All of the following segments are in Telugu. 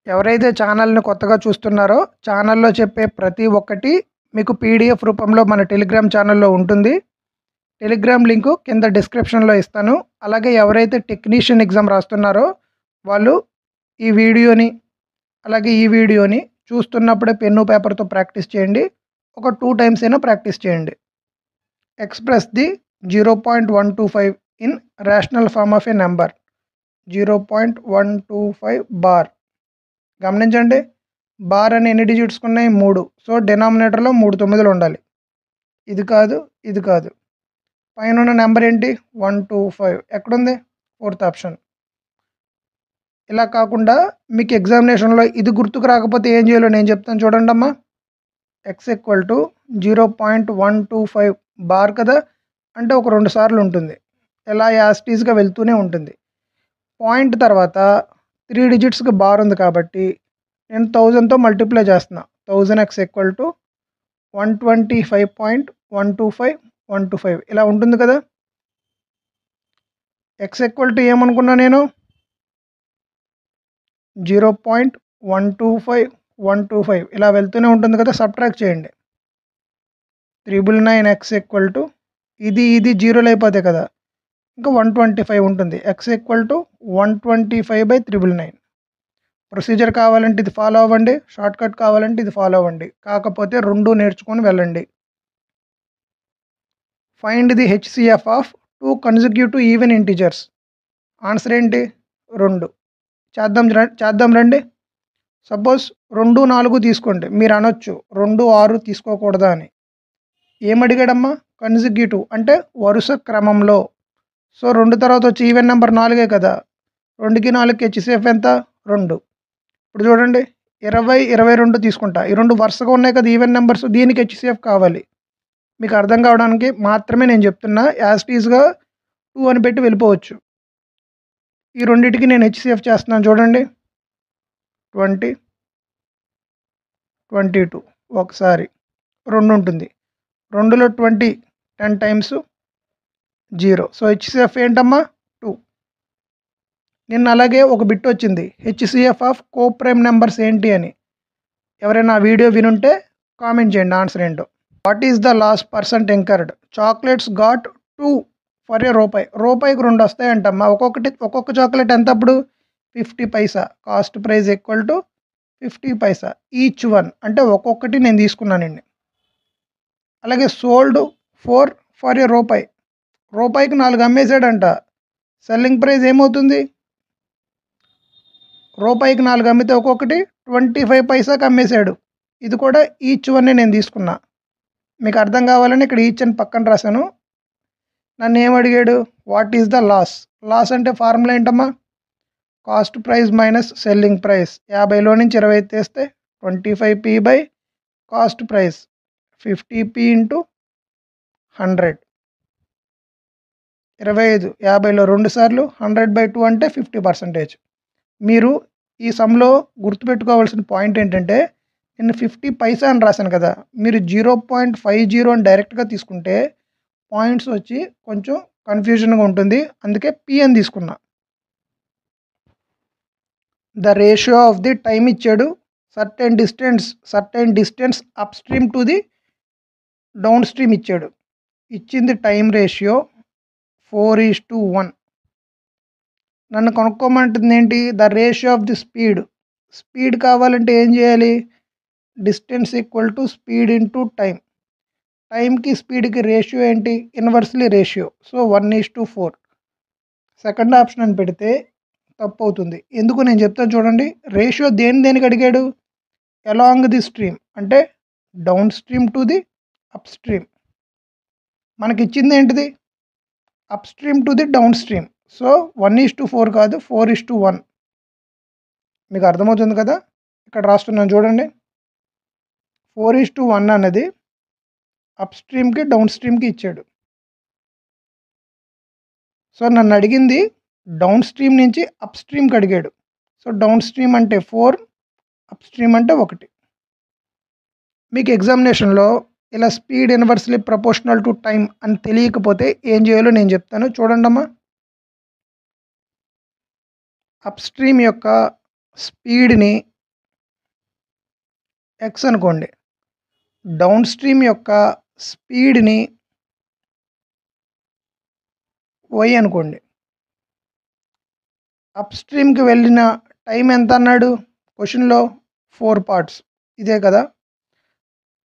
ఎవరైతే ఛానల్‌ని కొత్తగా చూస్తున్నారో, ఛానల్‌లో చెప్పే ప్రతి ఒక్కటి మీకు పీడీఎఫ్ రూపంలో మన టెలిగ్రామ్ ఛానల్‌లో ఉంటుంది. టెలిగ్రామ్ లింకు కింద డిస్క్రిప్షన్‌లో ఇస్తాను. అలాగే ఎవరైతే టెక్నీషియన్ ఎగ్జామ్ రాస్తున్నారో, వాళ్ళు ఈ వీడియోని, అలాగే ఈ వీడియోని చూస్తున్నప్పుడే పెన్ను, పేపర్‌తో ప్రాక్టీస్ చేయండి. ఒక 2 టైమ్స్ అయినా ప్రాక్టీస్ చేయండి. Express the 0.125 in rational form of a number. 0.125 bar. గమనించండి. బార్ అని ఎన్ని డిజిట్స్ ఉన్నాయి? 3. సో, డినామినేటర్‌లో 3 తొమ్మిదిలు ఉండాలి. ఇది కాదు, ఇది కాదు. పైనున్న నంబర్ ఏంటి? 125 ఎక్కడుంది? Fourth option. ఇలా కాకుండా మీకు ఎగ్జామినేషన్‌లో ఇది గుర్తుకు రాకపోతే ఏం చేయాలో నేను చెప్తాను చూడండమ్మా. x = 0.125 బార్ కదా! అంటే ఒక 2 సార్లు ఉంటుంది. ఇలా యాజ్ ఇట్ ఈస్‌గా వెళ్తూనే ఉంటుంది. పాయింట్ తర్వాత 3 డిజిట్స్‌కి బార్ ఉంది కాబట్టి నేను 1000తో మల్టిప్లై చేస్తున్నా. 1000x = 125.125 ఇలా ఉంటుంది కదా! x ఏమనుకున్నా నేను? 0.125 ఇలా వెళ్తూనే ఉంటుంది కదా! సబ్ట్రాక్ట్ చేయండి. 999x ఇది జీరోలు అయిపోతాయి కదా! ఇంకా 125 ఉంటుంది. x = 125/999. ప్రొసీజర్ కావాలంటే ఇది ఫాలో అవ్వండి. షార్ట్‌కట్ కావాలంటే ఇది ఫాలో అవ్వండి. కాకపోతే 2 నేర్చుకొని వెళ్ళండి. Find the HCF of 2 consecutive even integers. Answer ఏంటి? 2. చేద్దాం రండి. సపోజ్ 2, 4 తీసుకోండి. మీరు అనొచ్చు 2, 6 తీసుకోకూడదా అని. ఏమడిగాడమ్మా? కన్సిక్యూటివ్ అంటే వరుస క్రమంలో. సో, 2 తర్వాత వచ్చే ఈవెన్ నెంబర్ 4 కదా! 2కి 4కి హెచ్‌సీఎఫ్ ఎంత? 2. ఇప్పుడు చూడండి 20, 22 తీసుకుంటా. ఈ 2 వరుసగా ఉన్నాయి కదా ఈవెన్ నెంబర్స్. దీనికి హెచ్‌సీఎఫ్ కావాలి. మీకు అర్థం కావడానికి మాత్రమే నేను చెప్తున్నా. యాజ్ ఇట్ ఈస్‌గా 2 అని పెట్టి వెళ్ళిపోవచ్చు. ఈ రెండిటికి నేను హెచ్‌సీఎఫ్ చేస్తున్నాను చూడండి. 20, 22 ఒకసారి 2 ఉంటుంది. 2లో 20 10 టైమ్స్ 0. సో, హెచ్‌సీఎఫ్ ఏంటమ్మా? 2. నిన్న అలాగే ఒక బిట్ వచ్చింది. హెచ్‌సీఎఫ్ ఆఫ్ కోప్రైమ్ నెంబర్స్ ఏంటి అని. ఎవరైనా ఆ వీడియో వినుంటే కామెంట్ చేయండి ఆన్సర్ ఏంటో. What is the last percent incurred? Chocolates got 2 for a రూపాయి. రూపాయికి 2 వస్తాయంటమ్మా. ఒక్కొక్క చాక్లెట్ ఎంత అప్పుడు? 50 పైసా. కాస్ట్ ప్రైస్ = 50 పైసా. ఈచ్ వన్ అంటే ఒక్కొక్కటి నేను తీసుకున్నానండి. అలాగే సోల్డ్ 4 ఫర్ ఏ రూపాయి. రూపాయికి 4 అమ్మేశాడంట. సెల్లింగ్ ప్రైస్ ఏమవుతుంది? రూపాయికి 4 అమ్మితే ఒక్కొక్కటి 25 పైసాకి అమ్మేశాడు. ఇది కూడా ఈచ్ వన్నే నేను తీసుకున్నా. మీకు అర్థం కావాలని ఇక్కడ ఈచ్ అని పక్కన రాశాను. నన్ను ఏమడిగాడు? What is the loss? Loss అంటే ఫార్ములా ఏంటమ్మా? Cost price minus selling price. 50లో నుంచి 20 తీస్తే 25p by cost price 50p into 100. 25 50లో 2 సార్లు 100/2 అంటే 50%. మీరు ఈ సమ్‌లో గుర్తుపెట్టుకోవాల్సిన పాయింట్ ఏంటంటే నేను 50 పైసా అని రాశాను కదా! మీరు 0.50 అని డైరెక్ట్‌గా తీసుకుంటే పాయింట్స్ వచ్చి కొంచెం కన్‌ఫ్యూజన్‌గా ఉంటుంది. అందుకే పి అని తీసుకున్నా. The ratio of the time ఇచ్చాడు. Certain distance up stream to the down stream ఇచ్చాడు. ఇచ్చింది టైమ్ రేషియో 4:1. నన్ను కనుక్కోమంటుంది ఏంటి? The ratio of the speed. Speed కావాలంటే ఏం చేయాలి? Distance = speed into time. టైమ్‌కి స్పీడ్‌కి రేషియో ఏంటి? Inversely ratio. So, 1:4. Second option అని పెడితే తప్పవుతుంది. ఎందుకు నేను చెప్తాను చూడండి. రేషియో దేనికి అడిగాడు? అలాంగ్ ది స్ట్రీమ్ అంటే down stream to the up stream. మనకిచ్చింది ఏంటిది? Up stream to the down stream. So, 1:4 కాదు 4:1. మీకు అర్థమవుతుంది కదా! ఇక్కడ రాస్తున్నాను చూడండి. 4:1 అన్నది అప్ స్ట్రీమ్‌కి, డౌన్ స్ట్రీమ్‌కి ఇచ్చాడు. సో, నన్ను అడిగింది డౌన్ స్ట్రీమ్ నుంచి అప్ స్ట్రీమ్‌కి అడిగాడు. సో, డౌన్ స్ట్రీమ్ అంటే 4, అప్ స్ట్రీమ్ అంటే 1. మీకు ఎగ్జామినేషన్‌లో ఇలా speed inversely proportional to time అని తెలియకపోతే ఏం చేయాలో నేను చెప్తాను చూడండమ్మా. అప్ స్ట్రీమ్ యొక్క స్పీడ్‌ని ఎక్స్ అనుకోండి. డౌన్ స్ట్రీమ్ యొక్క స్పీడ్ని వై అనుకోండి. అప్ స్ట్రీమ్కి వెళ్ళిన టైం ఎంత అన్నాడు క్వశ్చన్లో? 4 పార్ట్స్, ఇదే కదా.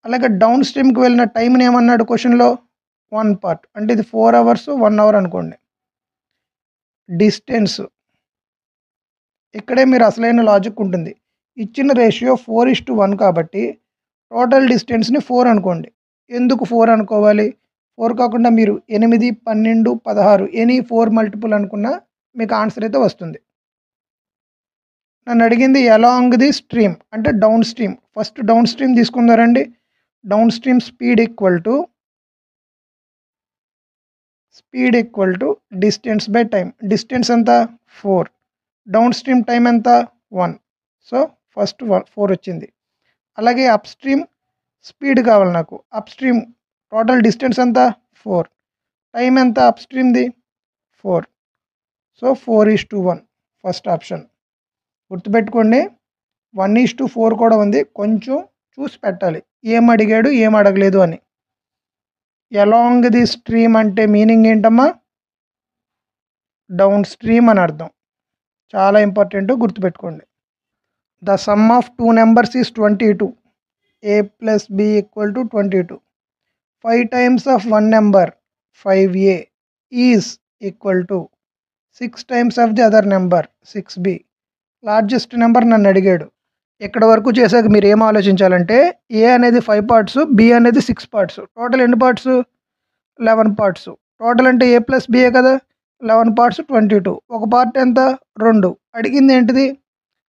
అలాగే డౌన్ స్ట్రీమ్కి వెళ్ళిన టైంని ఏమన్నాడు క్వశ్చన్లో? 1 పార్ట్, అంటే ఇది 4 అవర్స్ 1 అవర్ అనుకోండి. డిస్టెన్స్, ఇక్కడే మీరు అసలైన లాజిక్ ఉంటుంది. ఇచ్చిన రేషియో 4:1 కాబట్టి టోటల్ డిస్టెన్స్ని 4 అనుకోండి. ఎందుకు 4 అనుకోవాలి? 4 కాకుండా మీరు 8, 12, 16 ఎనీ 4 మల్టిపుల్ అనుకున్నా మీకు ఆన్సర్ అయితే వస్తుంది. నన్ను అడిగింది అలాంగ్ ది స్ట్రీమ్ అంటే down stream. First down stream తీసుకుందారండి. Down stream speed equal to distance by time. Distance ఎంత? 4. డౌన్ స్ట్రీమ్ టైం ఎంత? 1. సో ఫస్ట్ 4 వచ్చింది. అలాగే అప్ స్ట్రీమ్ స్పీడ్ కావాలి నాకు. అప్ స్ట్రీమ్ టోటల్ డిస్టెన్స్ ఎంత? 4. టైం ఎంత అప్ స్ట్రీమ్ది? 4. So 4:1 first option. గుర్తుపెట్టుకోండి, 1:4 కూడా ఉంది. కొంచెం చూసి పెట్టాలి, ఏం అడిగాడు ఏం అడగలేదు అని. అలాంగ్ ది స్ట్రీమ్ అంటే మీనింగ్ ఏంటమ్మా? డౌన్ స్ట్రీమ్ అని అర్థం. చాలా ఇంపార్టెంట్, గుర్తుపెట్టుకోండి. The sum of 2 numbers is 22. a plus b equal to 22. 5 times of one number 5a is equal to 6 times of the other number 6b. Largest number నన్ను అడిగాడు. ఇక్కడ వరకు చేశాక మీరు ఏం ఆలోచించాలంటే ఏ అనేది 5 పార్ట్స్, బి అనేది 6 పార్ట్స్. టోటల్ ఎన్ని పార్ట్స్? 11 పార్ట్స్. టోటల్ అంటే ఏ ప్లస్ బిఏ కదా. 11 పార్ట్స్ 22. ఒక పార్ట్ ఎంత? 2. అడిగింది ఏంటిది?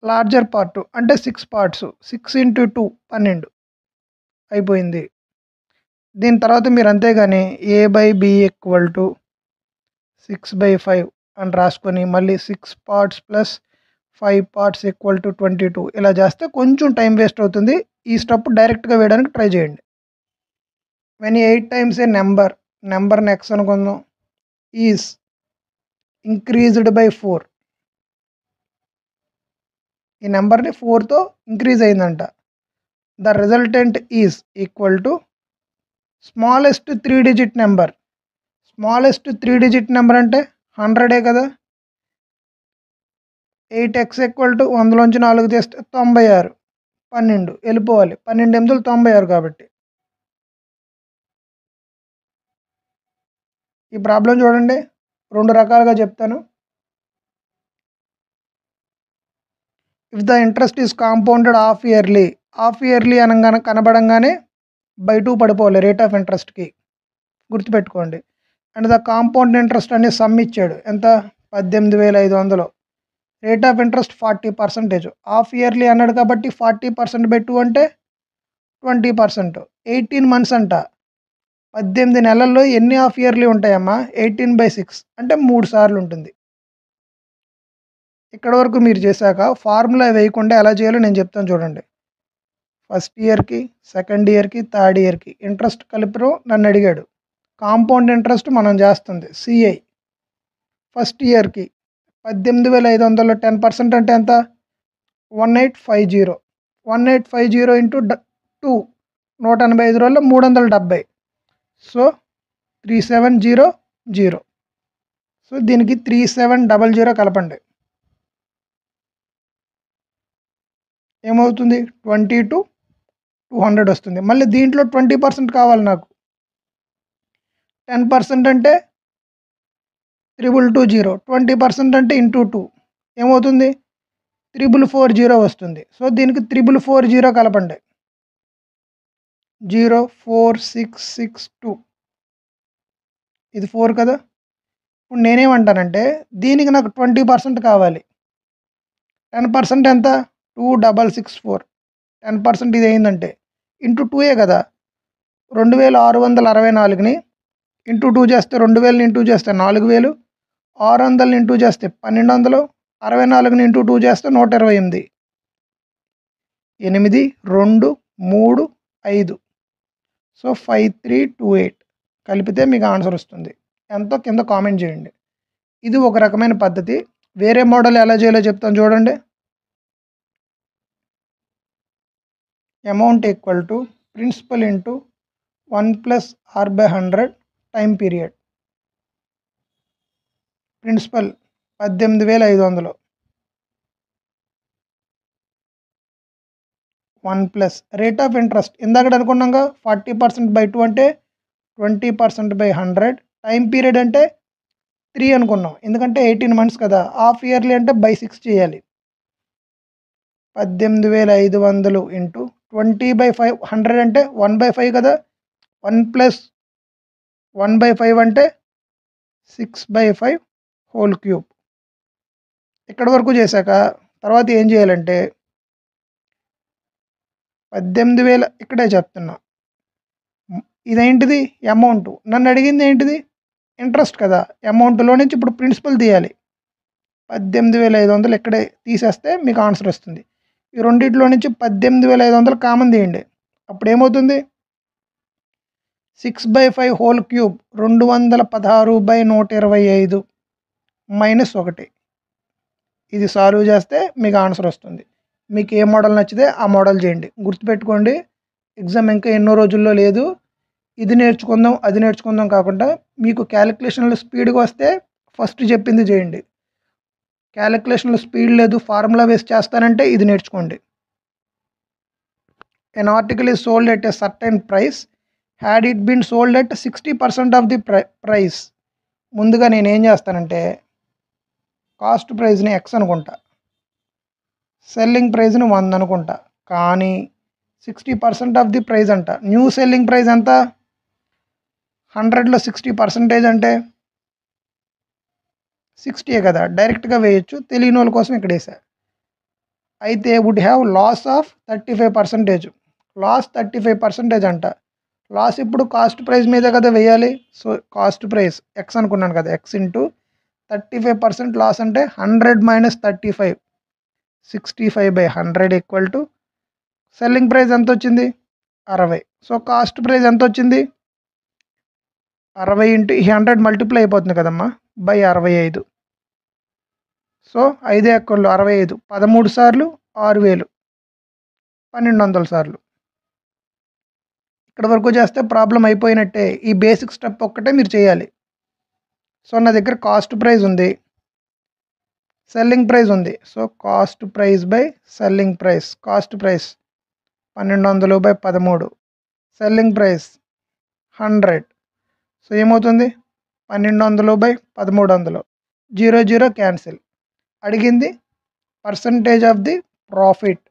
లార్జర్ పార్ట్, అంటే 6 పార్ట్స్. 6 × 2 12 అయిపోయింది. దీని తర్వాత మీరు అంతేగాని a/b = 6/5 అని రాసుకొని మళ్ళీ 6 పార్ట్స్ ప్లస్ 5 పార్ట్స్ = 22 ఇలా చేస్తే కొంచెం టైం వేస్ట్ అవుతుంది. ఈ స్టెప్ డైరెక్ట్గా వేయడానికి ట్రై చేయండి. వెన్ 8 టైమ్స్ ఏ నెంబర్ని ఎక్స్ అనుకుందాం, ఈజ్ ఇంక్రీజ్డ్ బై 4. ఈ నెంబర్ని 4తో ఇంక్రీజ్ అయిందంట. The resultant is equal to smallest 3 digit number. Smallest 3 digit number అంటే 100 కదా. 8x = 100లోంచి 4 తీస్తే 96. 12 వెళ్ళిపోవాలి. 12 8 96 కాబట్టి. ఈ ప్రాబ్లం చూడండి, 2 రకాలుగా చెప్తాను. If the interest is compounded half yearly అనగానే కనబడంగానే బై 2 పడిపోవాలి రేట్ ఆఫ్ ఇంట్రెస్ట్కి, గుర్తుపెట్టుకోండి. అండ్ ద కాంపౌండ్ ఇంట్రెస్ట్ అనే సమ్ ఇచ్చాడు, ఎంత? 18,500. Rate of interest 40%. Half yearly అన్నాడు కాబట్టి 40% బై 2 అంటే 20%. 18 మంత్స్ అంట. 18 నెలల్లో ఎన్ని హాఫ్ ఇయర్లీ ఉంటాయమ్మా? 18/6 అంటే 3 సార్లు ఉంటుంది. ఇక్కడ వరకు మీరు చేశాక ఫార్ములా వేయకుండా ఎలా చేయాలో నేను చెప్తాను చూడండి. ఫస్ట్ ఇయర్కి, సెకండ్ ఇయర్కి, థర్డ్ ఇయర్కి ఇంట్రెస్ట్ కలిపి నన్ను అడిగాడు. కాంపౌండ్ ఇంట్రెస్ట్ మనం చేస్తుంది సిఐ. ఫస్ట్ ఇయర్కి 18,500లో 10% అంటే ఎంత? 1850. 1850 ఇంటూ 2 185 రోజుల్లో 370. సో 3700. సో దీనికి 3700 కలపండి, ఏమవుతుంది? 22,200 వస్తుంది. మళ్ళీ దీంట్లో 20% కావాలి నాకు. 10% అంటే 3220. 20% అంటే ఇంటూ 2 ఏమవుతుంది? 3440 వస్తుంది. సో దీనికి 3440 కలపండి. 04662. ఇది 4 కదా. ఇప్పుడు నేనేమంటానంటే దీనికి నాకు 20% కావాలి. 10% ఎంత? 2664. 10% ఇది అయిందంటే ఇంటూ 2 కదా. 2664ని ఇంటూ 2 చేస్తే 2000ని ఇంటూ చేస్తే 4000, 600ని ఇంటూ చేస్తే 1200, 64ని ఇంటూ 2 చేస్తే 128. 8 2 3 5. సో 5328 కలిపితే మీకు ఆన్సర్ వస్తుంది. ఎంతో కింద కామెంట్ చేయండి. ఇది ఒక రకమైన పద్ధతి. వేరే మోడల్ ఎలా చేయాలో చెప్తాను చూడండి. Amount equal to principal into 1 plus R/100 time period. Principal 18,500, 1 plus rate of interest ఇందాక అనుకున్నాగా 40%/2 అంటే 20%/100. టైం పీరియడ్ అంటే 3 అనుకున్నాం, ఎందుకంటే 18 months కదా. హాఫ్ ఇయర్లీ అంటే బై 6 చేయాలి. 18,500 ఇంటూ 20/5, 100 అంటే 1/5 కదా. 1 ప్లస్ 1/5 అంటే 6/5 హోల్ క్యూబ్. ఇక్కడ వరకు చేశాక తర్వాత ఏం చేయాలంటే 18,000 ఇక్కడే చెప్తున్నా. ఇదేంటిది అమౌంట్, నన్ను అడిగింది ఏంటిది ఇంట్రెస్ట్ కదా. అమౌంట్లో నుంచి ఇప్పుడు ప్రిన్సిపల్ తీయాలి. 18,500 ఇక్కడే తీసేస్తే మీకు ఆన్సర్ వస్తుంది. ఈ రెండిట్లో నుంచి 18,500 కామన్ తీయండి. అప్పుడు ఏమవుతుంది 6/5 హోల్ క్యూబ్ 216/125 -1. ఇది సాల్వ్ చేస్తే మీకు ఆన్సర్ వస్తుంది. మీకు ఏ మోడల్ నచ్చితే ఆ మోడల్ చేయండి. గుర్తుపెట్టుకోండి, ఎగ్జామ్ ఇంకా ఎన్నో రోజుల్లో లేదు. ఇది నేర్చుకుందాం అది నేర్చుకుందాం కాకుండా మీకు క్యాలిక్యులేషన్లు స్పీడ్గా వస్తే ఫస్ట్ చెప్పింది చేయండి. క్యాలిక్యులేషన్లో స్పీడ్ లేదు, ఫార్ములా వేసి చేస్తానంటే ఇది నేర్చుకోండి. An article is sold at a certain price had it been sold at 60% off the price. ముందుగా నేను ఏం చేస్తానంటే కాస్ట్ ప్రైస్ని ఎక్స్ అనుకుంటా, సెల్లింగ్ ప్రైస్ని 100 అనుకుంటా. కానీ 60% ఆఫ్ ది ప్రైస్ అంట. న్యూ సెల్లింగ్ ప్రైస్ ఎంత 100లో 60% అంటే 60 కదా. డైరెక్ట్గా వేయచ్చు, తెలియని వాళ్ళ కోసం ఇక్కడ వేసా. అయితే would have loss of 35%. Loss 35% అంట. లాస్ ఇప్పుడు కాస్ట్ ప్రైస్ మీద కదా వేయాలి. సో కాస్ట్ ప్రైస్ ఎక్స్ అనుకున్నాను కదా, ఎక్స్ ఇంటూ 35% లాస్ అంటే 100 - 35, 65/100 ఈక్వల్ టు సెల్లింగ్ ప్రైస్ ఎంత వచ్చింది 60. సో కాస్ట్ ప్రైస్ ఎంత వచ్చింది 60 ఇంటూ ఈ 100 మల్టిప్లై అయిపోతుంది కదమ్మా బై 65. సో 5 ఎక్కలు 65, 13 సార్లు 6,000, 1,200 సార్లు. ఇక్కడ వరకు చేస్తే ప్రాబ్లం అయిపోయినట్టే. ఈ బేసిక్ స్టెప్ ఒక్కటే మీరు చేయాలి. సో నా దగ్గర కాస్ట్ ప్రైస్ ఉంది, సెల్లింగ్ ప్రైస్ ఉంది. So cost price by selling price. Cost price 1,200/13, selling price 100. So ఏమవుతుంది 1,200/1300. 0 0 క్యాన్సిల్. అడిగింది percentage of the profit.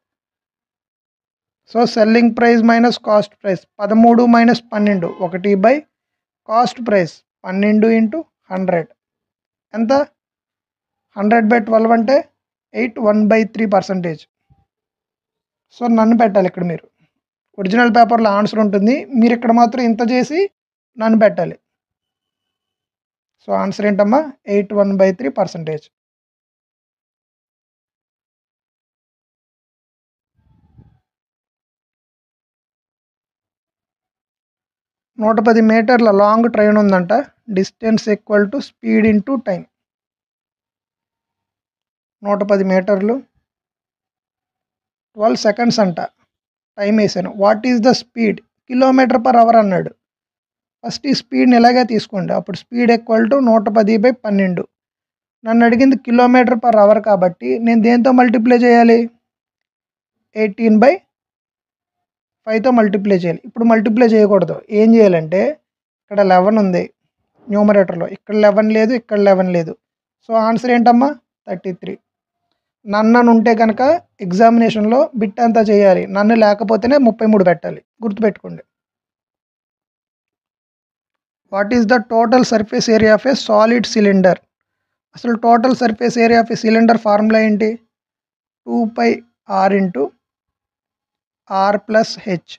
So selling price minus cost price 13 - 12, 1 cost price 12 into 100 ఎంత 100/12 అంటే 8, 1/3%. సో నన్ను పెట్టాలి ఇక్కడ. మీరు ఒరిజినల్ పేపర్లో ఆన్సర్ ఉంటుంది, మీరు ఇక్కడ మాత్రం ఇంత చేసి నన్ను పెట్టాలి. సో ఆన్సర్ ఏంటమ్మా 8, 1/3%. నూట 10 మీటర్ల లాంగ్ ట్రైన్ ఉందంట. Distance equal to speed into time. 110 మీటర్లు 12 seconds అంట. టైం వేసాను. What is the speed km/h అన్నాడు. ఫస్ట్ ఈ స్పీడ్ని ఇలాగే తీసుకోండి. అప్పుడు స్పీడ్ ఈక్వల్ టు 110/12. నన్ను అడిగింది km/h కాబట్టి నేను దేంతో మల్టిప్లై చేయాలి 18/5తో మల్టిప్లై చేయాలి. ఇప్పుడు మల్టిప్లై చేయకూడదు. ఏం చేయాలంటే ఇక్కడ 11 ఉంది న్యూమరేటర్లో, ఇక్కడ 11 లేదు, ఇక్కడ 11 లేదు. సో ఆన్సర్ ఏంటమ్మా 33. నన్ను ఉంటే కనుక ఎగ్జామినేషన్లో బిట్ అంతా చేయాలి, నన్ను లేకపోతేనే 33 పెట్టాలి. గుర్తుపెట్టుకోండి. What is the total surface area of a solid cylinder. అసలు total surface area of a cylinder formula ఏంటి 2πr ఇంటూ r+h.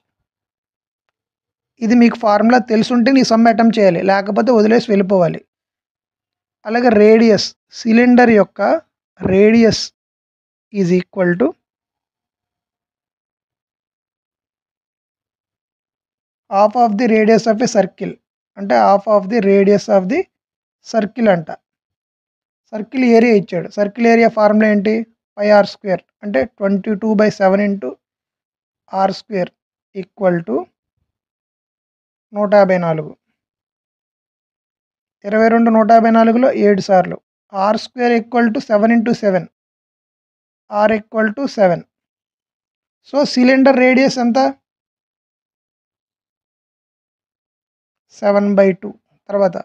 ఇది మీకు ఫార్ములా తెలుసుంటే నీ సమ్ అటెంప్ట్ చేయాలి, లేకపోతే వదిలేసి వెళ్ళిపోవాలి. అలాగే రేడియస్, సిలిండర్ యొక్క radius is equal to half of the radius of a circle. అంటే half of the radius of the circle అంట. సర్కిల్ ఏరియా ఇచ్చాడు. సర్కిల్ ఏరియా ఫార్ములా ఏంటి πr² అంటే 22/7 into r square equal to 154. 22 154లో 7 సార్లు. R square equal to 7 × 7. R equal to 7. So cylinder radius ఎంత? 7/2. తర్వాత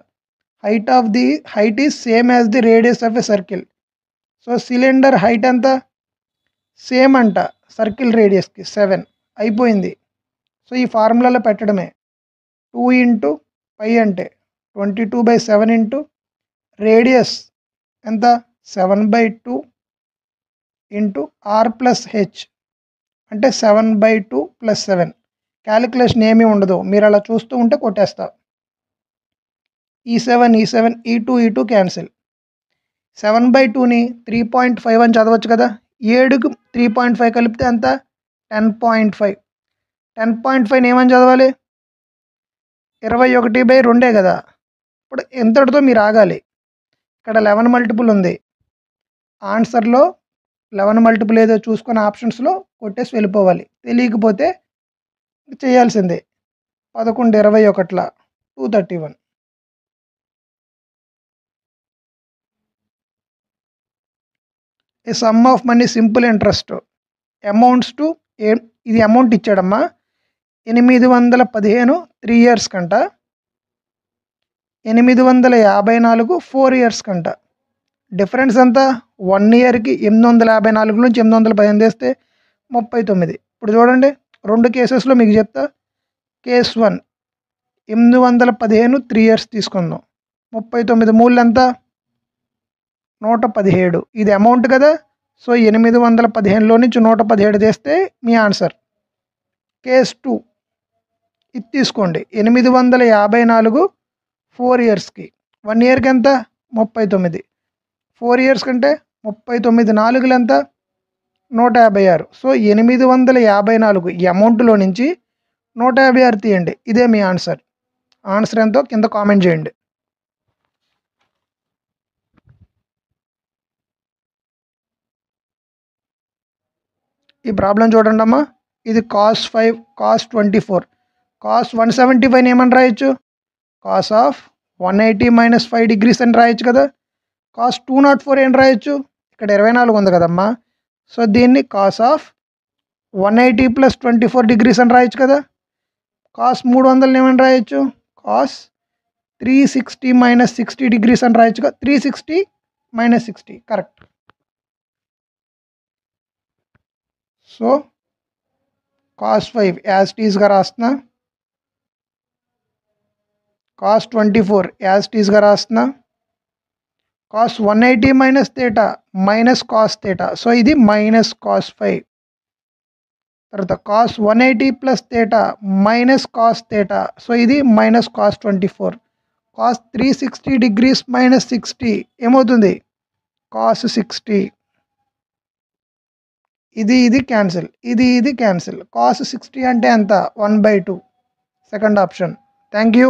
height is same as the radius of a circle. So cylinder height ఎంత? సేమ్ అంట సర్కిల్ రేడియస్కి 7. అయిపోయింది. సో ఈ ఫార్ములాలో పెట్టడమే. 2 × π అంటే 22/7 ఇంటూ రేడియస్ ఎంత? 7/2 ఇంటూ ఆర్ ప్లస్ హెచ్ అంటే 7/2 + 7. క్యాలిక్యులేషన్ ఏమీ ఉండదు, మీరు అలా చూస్తూ ఉంటే కొట్టేస్తా. ఈ7 ఈ2 క్యాన్సిల్. 7/2ని 3.5 అని చదవచ్చు కదా. 7కు 3.5 కలిపితే ఎంత? 10.5. 10.5ని ఏమని చదవాలి? 21/2 కదా. ఇప్పుడు ఎంతటితో మీరు ఆగాలి. ఇక్కడ 11 మల్టిపుల్ ఉంది. ఆన్సర్లో 11 మల్టిపుల్ ఏదో చూసుకొని ఆప్షన్స్లో కొట్టేసి వెళ్ళిపోవాలి. తెలియకపోతే చేయాల్సిందే. 11 21 231. A sum of money simple interest amounts to ఇది అమౌంట్ ఇచ్చాడమ్మా 815 3 ఇయర్స్ కంట, 854 4 ఇయర్స్ కంట. డిఫరెన్స్ ఎంత? 1 ఇయర్కి 854 నుంచి 815 చేస్తే 39. ఇప్పుడు చూడండి, 2 కేసెస్లో మీకు చెప్తా. కేస్ 1 815 3 ఇయర్స్ తీసుకుందాం. 39 మూళ్ళు ఎంత? 117. ఇది అమౌంట్ కదా. సో 815లో నుంచి 117 చేస్తే మీ ఆన్సర్. కేస్ 2 ఇది తీసుకోండి. 854 4 ఇయర్స్కి. 1 ఇయర్కి ఎంత? 39. 4 ఇయర్స్ కంటే 39 4లు ఎంత? 156. సో 854 ఈ అమౌంట్లో నుంచి 156 తీయండి. ఇదే మీ ఆన్సర్. ఆన్సర్ ఎంతో కింద కామెంట్ చేయండి. ఈ ప్రాబ్లం చూడండి అమ్మా. ఇది cos 5 cos 24. cos 175 ఏమని రాయొచ్చు? cos ఆఫ్ 180 - 5 degrees అని రాయొచ్చు కదా. cos 204 ఏం రాయొచ్చు? ఇక్కడ 24 ఉంది కదమ్మా. సో దీన్ని cos ఆఫ్ 180 + 24 degrees అని రాయొచ్చు కదా. cos 300 ఏమని రాయొచ్చు? cos 360 - 60 degrees అని రాయొచ్చు కదా. 360 - 60 correct. So cos 5 as it ఈస్గా రాస్తున్నా. cos 24 యాజ్ ఇట్ ఈస్గా రాస్తున్నా. cos 180 - θ minus cos θ. సో ఇది మైనస్ cos 5. తర్వాత cos 180 + θ మైనస్ cos θ. సో ఇది మైనస్ cos 24. cos 360 degrees - 60 ఏమవుతుంది? cos 60. ఇది క్యాన్సిల్, ఇది క్యాన్సిల్. cos 60 అంటే ఎంత? 1/2. Second option. Thank you.